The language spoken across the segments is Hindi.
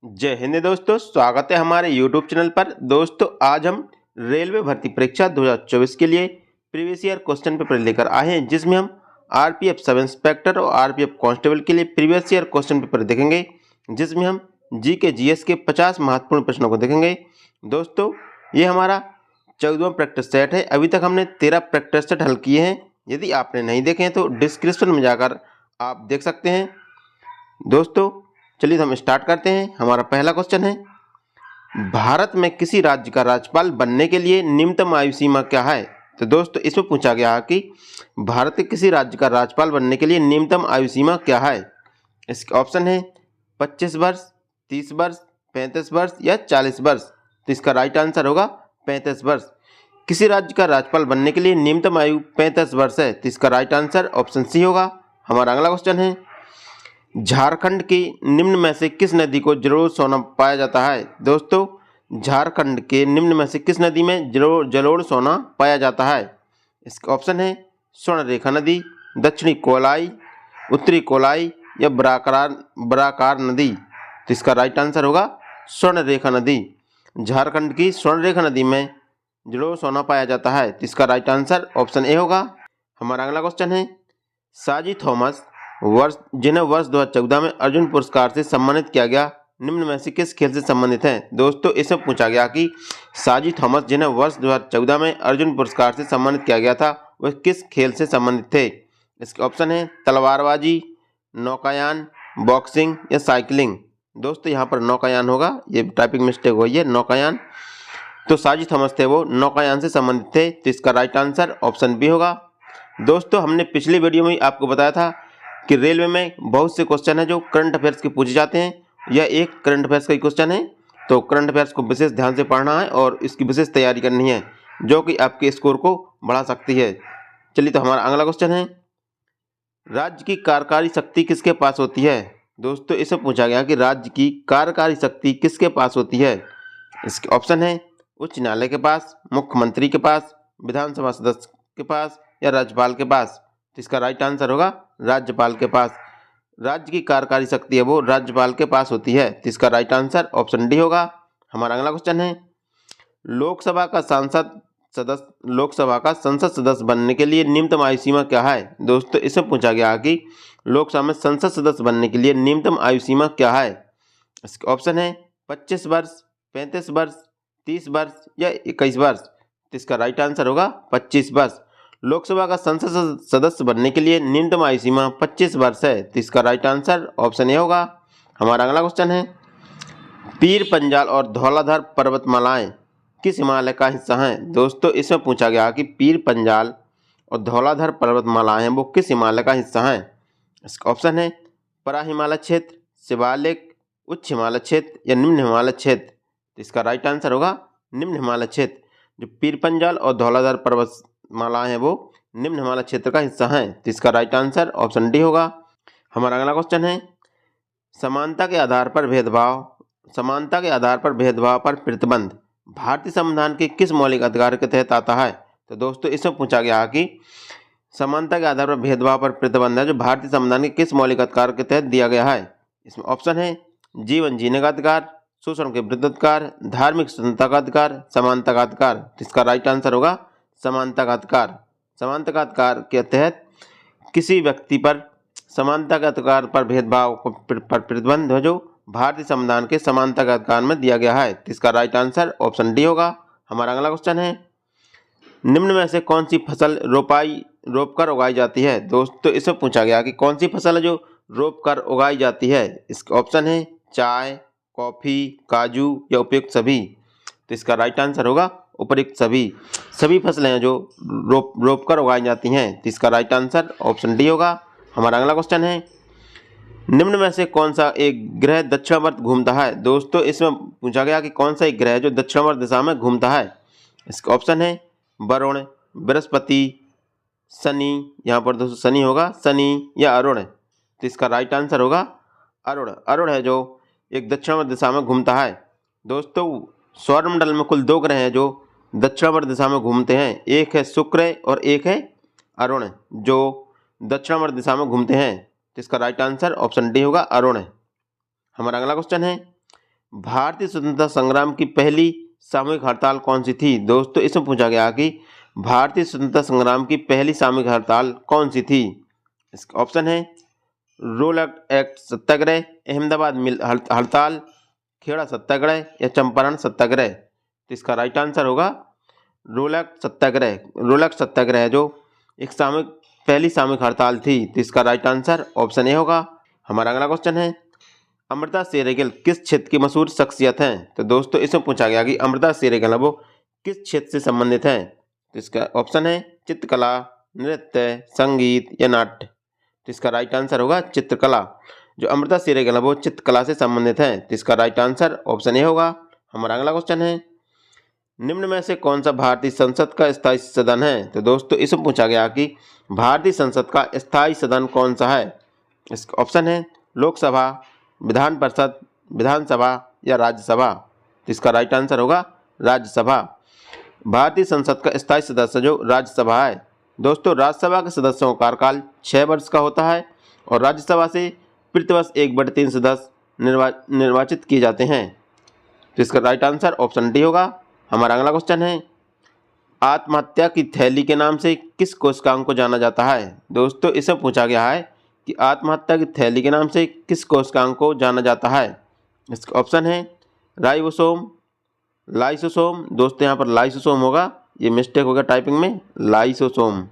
जय हिंद दोस्तों, स्वागत है हमारे यूट्यूब चैनल पर। दोस्तों आज हम रेलवे भर्ती परीक्षा 2024 के लिए प्रीवियस ईयर क्वेश्चन पेपर लेकर आए हैं, जिसमें हम आरपीएफ सब इंस्पेक्टर और आरपीएफ कांस्टेबल के लिए प्रीवियस ईयर क्वेश्चन पेपर देखेंगे, जिसमें हम जीके जीएस के 50 महत्वपूर्ण प्रश्नों को देखेंगे। दोस्तों ये हमारा 14वां प्रैक्टिस सेट है। अभी तक हमने 13 प्रैक्टिस सेट हल किए हैं। यदि आपने नहीं देखे हैं तो डिस्क्रिप्शन में जाकर आप देख सकते हैं। दोस्तों चलिए हम स्टार्ट करते हैं। हमारा पहला क्वेश्चन है, भारत में किसी राज्य का राज्यपाल बनने के लिए न्यूनतम आयु सीमा क्या है? तो दोस्तों इसमें पूछा गया है कि भारत के किसी राज्य का राज्यपाल बनने के लिए न्यूनतम आयु सीमा क्या है। इसके ऑप्शन है 25 वर्ष, 30 वर्ष, 35 वर्ष या 40 वर्ष। तो इसका राइट आंसर होगा 35 वर्ष। किसी राज्य का राज्यपाल बनने के लिए न्यूनतम आयु 35 वर्ष है। तो इसका राइट आंसर ऑप्शन सी होगा। हमारा अगला क्वेश्चन है, झारखंड की निम्न में से किस नदी को जलोढ़ सोना पाया जाता है? दोस्तों झारखंड के निम्न में से किस नदी में जलोढ़ सोना पाया जाता है? इसका ऑप्शन है स्वर्णरेखा नदी, दक्षिणी कोलाई, उत्तरी कोलाई या बराकार नदी। तो इसका राइट आंसर होगा स्वर्णरेखा नदी। झारखंड की स्वर्णरेखा नदी में जलोढ़ सोना पाया जाता है। तो इसका राइट आंसर ऑप्शन ए होगा। हमारा अगला क्वेश्चन है, साजी थॉमस जिन्हें वर्ष 2014 में अर्जुन पुरस्कार से सम्मानित किया गया, निम्न में से किस खेल से संबंधित हैं? दोस्तों इसमें पूछा गया कि साजी थॉमस जिन्हें वर्ष 2014 में अर्जुन पुरस्कार से सम्मानित किया गया था, वह किस खेल से संबंधित थे? इसके ऑप्शन है तलवारबाजी, नौकायान, बॉक्सिंग या साइकिलिंग। दोस्तों यहाँ पर नौकायान होगा, ये टाइपिंग मिस्टेक हुई है, नौकायान। तो साजी थॉमस थे वो नौकायान से संबंधित थे। तो इसका राइट आंसर ऑप्शन बी होगा। दोस्तों हमने पिछली वीडियो में आपको बताया था कि रेलवे में बहुत से क्वेश्चन है जो करंट अफेयर्स के पूछे जाते हैं। यह एक करंट अफेयर्स का ही क्वेश्चन है, तो करंट अफेयर्स को विशेष ध्यान से पढ़ना है और इसकी विशेष तैयारी करनी है, जो कि आपके स्कोर को बढ़ा सकती है। चलिए तो हमारा अगला क्वेश्चन है, राज्य की कार्यकारी शक्ति किसके पास होती है? दोस्तों इसे पूछा गया कि राज्य की कार्यकारी शक्ति किसके पास होती है। इसके ऑप्शन है उच्च न्यायालय के पास, मुख्यमंत्री के पास, विधानसभा सदस्य के पास या राज्यपाल के पास। तो इसका राइट आंसर होगा राज्यपाल के पास। राज्य की कार्यकारी शक्ति है वो राज्यपाल के पास होती है। तो इसका राइट आंसर ऑप्शन डी होगा। हमारा अगला क्वेश्चन है, लोकसभा का संसद सदस्य बनने के लिए न्यूनतम आयु सीमा क्या है? दोस्तों इसमें पूछा गया कि लोकसभा में संसद सदस्य बनने के लिए न्यूनतम आयु सीमा क्या है। इसके ऑप्शन है 25 वर्ष, 35 वर्ष, 30 वर्ष या 21 वर्ष। तो इसका राइट आंसर होगा 25 वर्ष। लोकसभा का संसद सदस्य बनने के लिए न्यूनतम आयु सीमा 25 वर्ष है। तो इसका राइट आंसर ऑप्शन ए होगा। हमारा अगला क्वेश्चन है, पीर पंजाल और धौलाधार पर्वतमालाएं किस हिमालय का हिस्सा हैं? दोस्तों इसमें पूछा गया कि पीर पंजाल और धौलाधार पर्वतमालाएं वो किस हिमालय का हिस्सा हैं। इसका ऑप्शन है परा हिमालय क्षेत्र, शिवालिक, उच्च हिमालय क्षेत्र या निम्न हिमालय क्षेत्र। तो इसका राइट आंसर होगा निम्न हिमालय क्षेत्र। जो पीर पंजाल और धौलाधार पर्वतमालाएं हैं वो निम्न हिमालय क्षेत्र का हिस्सा हैं। तो इसका राइट आंसर ऑप्शन डी होगा। हमारा अगला क्वेश्चन है, समानता के आधार पर भेदभाव पर प्रतिबंध भारतीय संविधान के किस मौलिक अधिकार के तहत आता है? तो दोस्तों इसमें पूछा गया कि समानता के आधार पर भेदभाव पर प्रतिबंध है जो भारतीय संविधान के किस मौलिक अधिकार के तहत दिया गया है। इसमें ऑप्शन है जीवन जीने का अधिकार, शोषण के विरुद्ध अधिकार, धार्मिक स्वतंत्रता का अधिकार, समानता का अधिकार। तो इसका राइट आंसर होगा समानता का अधिकार। समानता का अधिकार के तहत किसी व्यक्ति पर समानता के अधिकार पर भेदभाव पर प्रतिबंध है जो भारतीय संविधान के समानता के अधिकार में दिया गया है। तो इसका राइट आंसर ऑप्शन डी होगा। हमारा अगला क्वेश्चन है, निम्न में से कौन सी फसल रोपकर उगाई जाती है? दोस्तों इससे पूछा गया कि कौन सी फसल है जो रोपकर उगाई जाती है। इसका ऑप्शन है चाय, कॉफ़ी, काजू या उपयुक्त सभी। तो इसका राइट आंसर होगा उपयुक्त सभी फसलें हैं जो रोपकर उगाई जाती हैं। तो इसका राइट आंसर ऑप्शन डी होगा। हमारा अगला क्वेश्चन है, निम्न में से कौन सा एक ग्रह दक्षिणावर्त घूमता है? दोस्तों इसमें पूछा गया कि कौन सा एक ग्रह जो दक्षिणावर्त दिशा में घूमता है। इसका ऑप्शन है वरुण, बृहस्पति, शनि। यहाँ पर दोस्तों शनि होगा, शनि या अरुण। तो इसका राइट आंसर होगा अरुण। अरुण है जो एक दक्षिणावर्त दिशा में घूमता है। दोस्तों सौरमंडल में कुल 2 ग्रह हैं जो दक्षिणावर्त दिशा में घूमते हैं, एक है शुक्र और एक है अरुण जो दक्षिणावर्त दिशा में घूमते हैं। तो इसका राइट आंसर ऑप्शन डी होगा अरुण। हमारा अगला क्वेश्चन है, भारतीय स्वतंत्रता संग्राम की पहली सामूहिक हड़ताल कौन सी थी? दोस्तों इसमें पूछा गया कि भारतीय स्वतंत्रता संग्राम की पहली सामूहिक हड़ताल कौन सी थी? इसका ऑप्शन है रोल एक्ट सत्याग्रह, अहमदाबाद मिल हड़ताल, खेड़ा सत्याग्रह या चंपारण सत्याग्रह। तो इसका राइट आंसर होगा रोल एक्ट सत्याग्रह। रोल एक्ट सत्याग्रह जो एक पहली सामूहिक हड़ताल थी। तो इसका राइट आंसर ऑप्शन ए होगा। हमारा अगला क्वेश्चन है अमृता शेरगिल किस क्षेत्र की मशहूर शख्सियत हैं? तो दोस्तों इसमें पूछा गया कि अमृता शेरगिल वो किस क्षेत्र से संबंधित हैं? तो इसका ऑप्शन है चित्रकला, नृत्य, संगीत या नाट्य। तो इसका राइट आंसर होगा चित्रकला। जो अमृता शेरगिल वो चित्रकला से संबंधित हैं। तो इसका राइट आंसर ऑप्शन ए होगा। हमारा अगला क्वेश्चन है निम्न में से कौन सा भारतीय संसद का स्थायी सदन है? तो दोस्तों इसमें पूछा गया कि भारतीय संसद का स्थायी सदन कौन सा है? इसका ऑप्शन है लोकसभा, विधान परिषद, विधानसभा या राज्यसभा। तो इसका राइट आंसर होगा राज्यसभा। भारतीय संसद का स्थायी सदस्य जो राज्यसभा है। दोस्तों राज्यसभा के सदस्यों का कार्यकाल 6 वर्ष का होता है और राज्यसभा से प्रतिवर्ष 1/3 सदस्य निर्वाचित किए जाते हैं। तो इसका राइट आंसर ऑप्शन डी होगा। हमारा अगला क्वेश्चन है आत्महत्या की थैली के नाम से किस कोशिकांग को जाना जाता है? दोस्तों इसे पूछा गया है कि आत्महत्या की थैली के नाम से किस कोशिकांग को जाना जाता है? इसका ऑप्शन है राइबोसोम, लाइसोसोम। दोस्तों यहाँ पर लाइसोसोम होगा, ये मिस्टेक होगा टाइपिंग में, लाइसोसोम,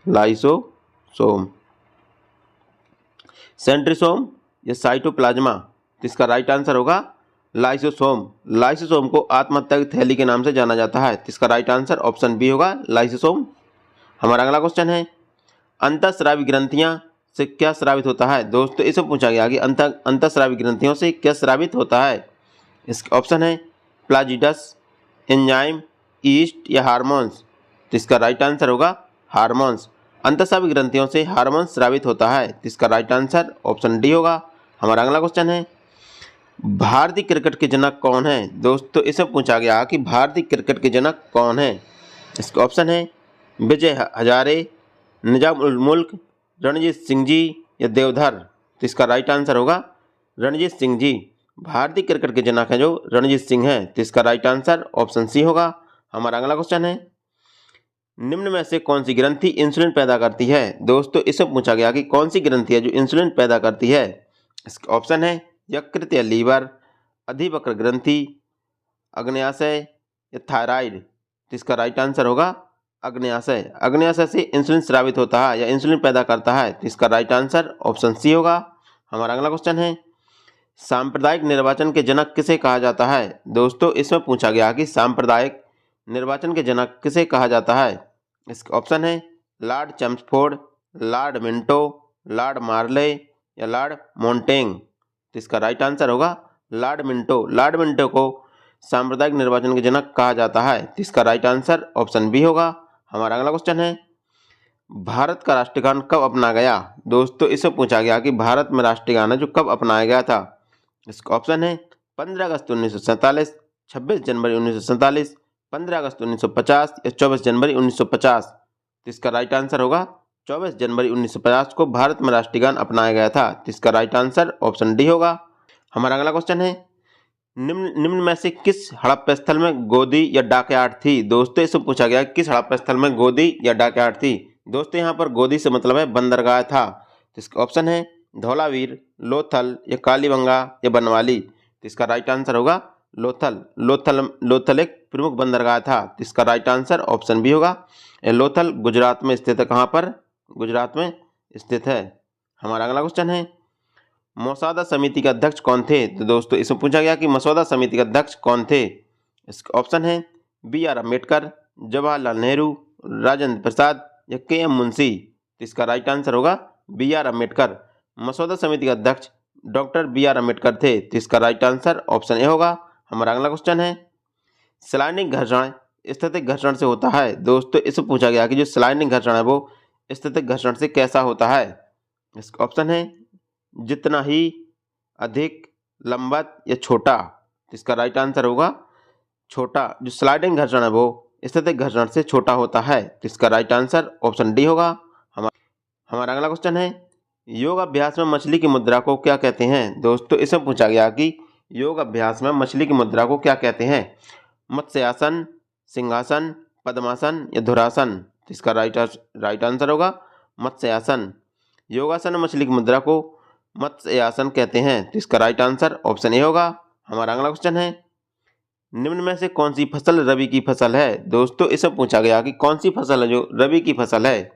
लाइसोसोम, सेंट्रिसोम या साइटोप्लाज्मा। तो इसका राइट आंसर होगा लाइसोसोम। लाइसोसोम को आत्महत्या की थैली के नाम से जाना जाता है। तो इसका राइट आंसर ऑप्शन बी होगा लाइसोसोम। हमारा अगला क्वेश्चन है अंतःस्रावी ग्रंथियां से क्या स्रावित होता है? दोस्तों इसे पूछा गया कि अंतःस्रावी ग्रंथियों से क्या स्रावित होता है? इसका ऑप्शन है प्लाजिडस, एंजाइम, ईस्ट या हार्मोन्स। तो इसका राइट आंसर होगा हार्मोन्स। अंतःस्रावी ग्रंथियों से हार्मोन्स स्रावित होता है। तो इसका राइट आंसर ऑप्शन डी होगा। हमारा अगला क्वेश्चन है भारतीय क्रिकेट के जनक कौन है? दोस्तों इसे पूछा गया कि भारतीय क्रिकेट के जनक कौन है? इसका ऑप्शन है विजय हजारे, निजाम उल मुल्क, रणजीत सिंह जी या देवधर। तो इसका राइट आंसर होगा रणजीत सिंह जी। भारतीय क्रिकेट के जनक हैं जो रणजीत सिंह हैं। तो इसका राइट आंसर ऑप्शन सी होगा। हमारा अगला क्वेश्चन है निम्न में से कौन सी ग्रंथि इंसुलिन पैदा करती है? दोस्तों इसे पूछा गया कि कौन सी ग्रंथि है जो इंसुलिन पैदा करती है? इसका ऑप्शन है यकृत या लीवर, अधिवक्र ग्रंथि, अग्न्याशय या थायराइड। तो इसका राइट आंसर होगा अग्न्याशय। अग्न्याशय से इंसुलिन स्रावित होता है या इंसुलिन पैदा करता है। तो इसका राइट आंसर ऑप्शन सी होगा। हमारा अगला क्वेश्चन है सांप्रदायिक निर्वाचन के जनक किसे कहा जाता है? दोस्तों इसमें पूछा गया कि सांप्रदायिक निर्वाचन के जनक किसे कहा जाता है? इसका ऑप्शन है Lord Chelmsford, Lord Minto, Lord Morley या लॉर्ड मोंटेग। तो इसका राइट आंसर होगा लॉर्ड मिंटो। लॉर्ड मिंटो को सांप्रदायिक निर्वाचन के जनक कहा जाता है। तो इसका राइट आंसर ऑप्शन बी होगा। हमारा अगला क्वेश्चन है भारत का राष्ट्रीय गान कब अपनाया गया? दोस्तों इसे पूछा गया कि भारत में राष्ट्रीय गान है जो कब अपनाया गया था? इसका ऑप्शन है 15 अगस्त 1947, 26 जनवरी 1947, 15 अगस्त 1950 या 24 जनवरी 1950। तो इसका राइट आंसर होगा 24 जनवरी 1950 को भारत में राष्ट्रीय गान अपनाया गया था। तो इसका राइट आंसर ऑप्शन डी होगा। हमारा अगला क्वेश्चन है निम्न में से किस हड़प्पा स्थल में गोदी या डाकयार्ड थी? दोस्तों इससे पूछा गया किस हड़प्पा स्थल में गोदी या डाकयार्ड थी? दोस्तों यहाँ पर गोदी से मतलब है बंदरगाह था। तो इसका ऑप्शन है धौलावीर, लोथल या कालीबंगा या बनवाली। तो इसका राइट आंसर होगा लोथल। लोथल एक प्रमुख बंदरगाह था। तो इसका राइट आंसर ऑप्शन बी होगा। लोथल गुजरात में स्थित है। कहाँ पर? गुजरात में स्थित है। हमारा अगला क्वेश्चन है मसौदा समिति के अध्यक्ष कौन थे? तो दोस्तों इसमें पूछा गया कि मसौदा समिति के अध्यक्ष कौन थे? इसका ऑप्शन है BR अम्बेडकर, जवाहरलाल नेहरू, राजेंद्र प्रसाद या KM मुंशी। तो इसका राइट आंसर होगा BR अम्बेडकर। मसौदा समिति के अध्यक्ष डॉक्टर BR अम्बेडकर थे। तो इसका राइट आंसर ऑप्शन ए होगा। हमारा अगला क्वेश्चन है स्लाइडिंग घर्षण स्थैतिक घर्षण से होता है। दोस्तों इससे पूछा गया कि जो स्लाइडिंग घर्षण है वो स्थैतिक घर्षण से कैसा होता है? इसका ऑप्शन है जितना ही, अधिक, लंबवत या छोटा। तो इसका राइट आंसर होगा छोटा। जो स्लाइडिंग घर्षण है वो स्थैतिक घर्षण से छोटा होता है। तो इसका राइट आंसर ऑप्शन डी होगा। हमारा अगला क्वेश्चन है योग अभ्यास में मछली की मुद्रा को क्या कहते हैं? दोस्तों इसमें पूछा गया कि योग अभ्यास में मछली की मुद्रा को क्या कहते हैं? मत्स्यासन, सिंहासन, पद्मासन या धुरासन? तो इसका राइट आंसर होगा मत्स्यासन। योगासन मछली की मुद्रा को मत्स्यासन कहते हैं, तो इसका राइट आंसर ऑप्शन ए होगा। हमारा अगला क्वेश्चन है, निम्न में से कौन सी फसल रबी की फसल है? दोस्तों इसमें पूछा गया कि कौन सी फसल है जो रबी की फसल है।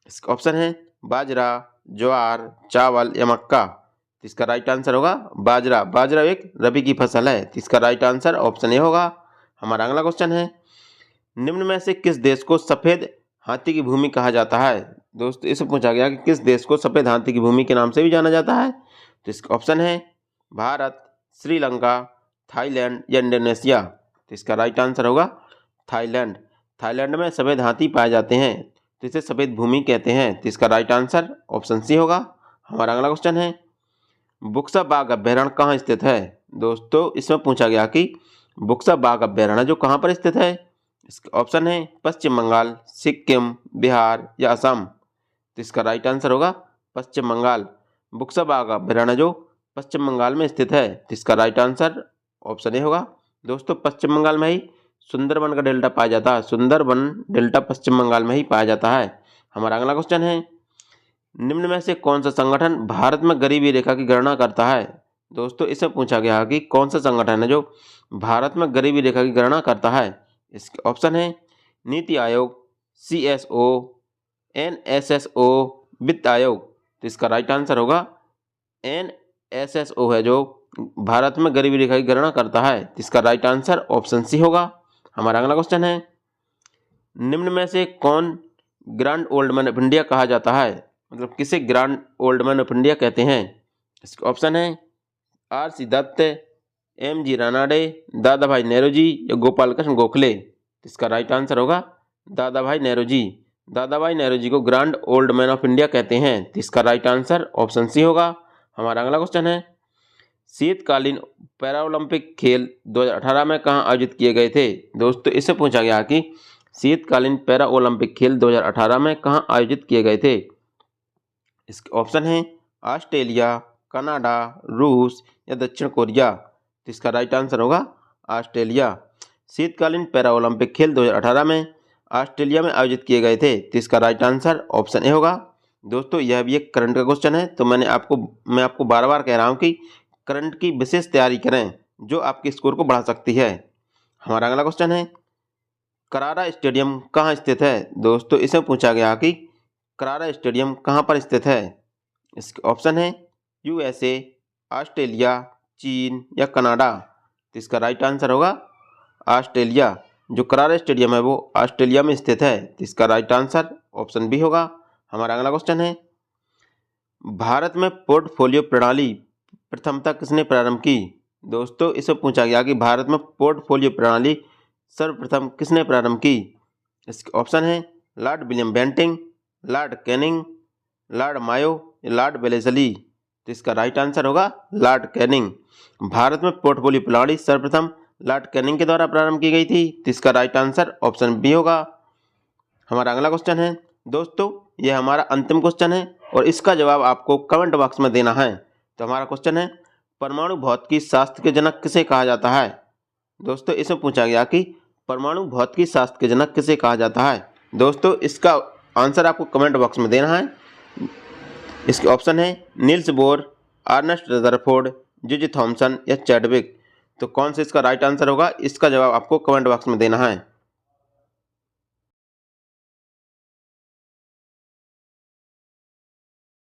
इसका ऑप्शन है बाजरा, ज्वार, चावल या मक्का? तो इसका राइट आंसर होगा बाजरा। बाजरा एक रबी की फसल है, तो इसका राइट आंसर ऑप्शन ए होगा। हमारा अगला क्वेश्चन है, निम्न में से किस देश को सफ़ेद हाथी की भूमि कहा जाता है? दोस्तों इससे पूछा गया कि किस देश को सफ़ेद हाथी की भूमि के नाम से भी जाना जाता है। तो इसका ऑप्शन है भारत, श्रीलंका, थाईलैंड या इंडोनेशिया? तो इसका राइट आंसर होगा थाईलैंड। थाईलैंड में सफ़ेद हाथी पाए जाते हैं, तो इसे सफ़ेद भूमि कहते हैं। तो इसका राइट आंसर ऑप्शन सी होगा। हमारा अगला क्वेश्चन है, बुक्सा बाघ अभ्यारण्य कहाँ स्थित है? दोस्तों इसमें पूछा गया कि बुक्सा बाघ अभ्यारण्य जो कहाँ पर स्थित है। इसका ऑप्शन है पश्चिम बंगाल, सिक्किम, बिहार या असम? तो इसका राइट आंसर होगा पश्चिम बंगाल। बुक्सा बाघ अभ्यारण्य जो पश्चिम बंगाल में स्थित है, तो इसका राइट आंसर ऑप्शन ए होगा। दोस्तों पश्चिम बंगाल में ही सुंदरबन का डेल्टा पाया जाता है। सुंदरबन डेल्टा पश्चिम बंगाल में ही पाया जाता है। हमारा अगला क्वेश्चन है, निम्न में से कौन सा संगठन भारत में गरीबी रेखा की गणना करता है? दोस्तों इससे पूछा गया कि कौन सा संगठन है जो भारत में गरीबी रेखा की गणना करता है। इसके ऑप्शन है नीति आयोग, CSO, NSSO, वित्त आयोग? तो इसका राइट आंसर होगा NSSO है जो भारत में गरीबी रेखा की गणना करता है। तो इसका राइट आंसर ऑप्शन सी होगा। हमारा अगला क्वेश्चन है, निम्न में से कौन grand old man of India कहा जाता है? मतलब किसे grand old man of India कहते हैं। इसका ऑप्शन है RC दत्त, MG रानाडे, दादा भाई नेहरू जी या गोपाल कृष्ण गोखले? इसका राइट आंसर होगा दादा भाई नेहरू जी। दादा भाई नेहरू जी को grand old man of India कहते हैं। तो इसका राइट आंसर ऑप्शन सी होगा। हमारा अगला क्वेश्चन है, शीतकालीन पैरालंपिक खेल 2018 में कहाँ आयोजित किए गए थे? दोस्तों इससे पूछा गया कि शीतकालीन पैरा ओलंपिक खेल 2018 में कहाँ आयोजित किए गए थे। इसके ऑप्शन हैं ऑस्ट्रेलिया, कनाडा, रूस या दक्षिण कोरिया? तो इसका राइट आंसर होगा ऑस्ट्रेलिया। शीतकालीन पैरा ओलंपिक खेल 2018 में ऑस्ट्रेलिया में आयोजित किए गए थे। तो इसका राइट आंसर ऑप्शन ए होगा। दोस्तों यह भी एक करंट का क्वेश्चन है, तो मैं आपको बार बार कह रहा हूँ कि करंट की विशेष तैयारी करें जो आपके स्कोर को बढ़ा सकती है। हमारा अगला क्वेश्चन है, करारा स्टेडियम कहाँ स्थित है? दोस्तों इसमें पूछा गया कि करारा स्टेडियम कहाँ पर स्थित है। इसके ऑप्शन है USA, ऑस्ट्रेलिया, चीन या कनाडा? तो इसका राइट आंसर होगा ऑस्ट्रेलिया। जो करारा स्टेडियम है वो ऑस्ट्रेलिया में स्थित है। तो इसका राइट आंसर ऑप्शन बी होगा। हमारा अगला क्वेश्चन है, भारत में पोर्टफोलियो प्रणाली प्रथमतः किसने प्रारंभ की? दोस्तों इससे पूछा गया कि भारत में पोर्टफोलियो प्रणाली सर्वप्रथम किसने प्रारंभ की। इसके ऑप्शन है Lord William Bentinck, Lord Canning, Lord Mayo या लॉर्ड वेलेस्ली? तो इसका राइट आंसर होगा लॉर्ड कैनिंग। भारत में पोर्टफोलियो प्रणाली सर्वप्रथम लॉर्ड कैनिंग के द्वारा प्रारंभ की गई थी। तो इसका राइट आंसर ऑप्शन बी होगा। हमारा अगला क्वेश्चन है, दोस्तों यह हमारा अंतिम क्वेश्चन है और इसका जवाब आपको कमेंट बॉक्स में देना है। तो हमारा क्वेश्चन है, परमाणु भौतिकी शास्त्र के जनक किसे कहा जाता है? दोस्तों इसमें पूछा गया कि परमाणु भौतिकी शास्त्र के जनक किसे कहा जाता है। दोस्तों इसका आंसर आपको कमेंट बॉक्स में देना है। इसके ऑप्शन है Niels Bohr, Ernest Rutherford, J.J. Thomson या चैडविक? तो कौन सा इसका राइट आंसर होगा, इसका जवाब आपको कमेंट बॉक्स में देना है।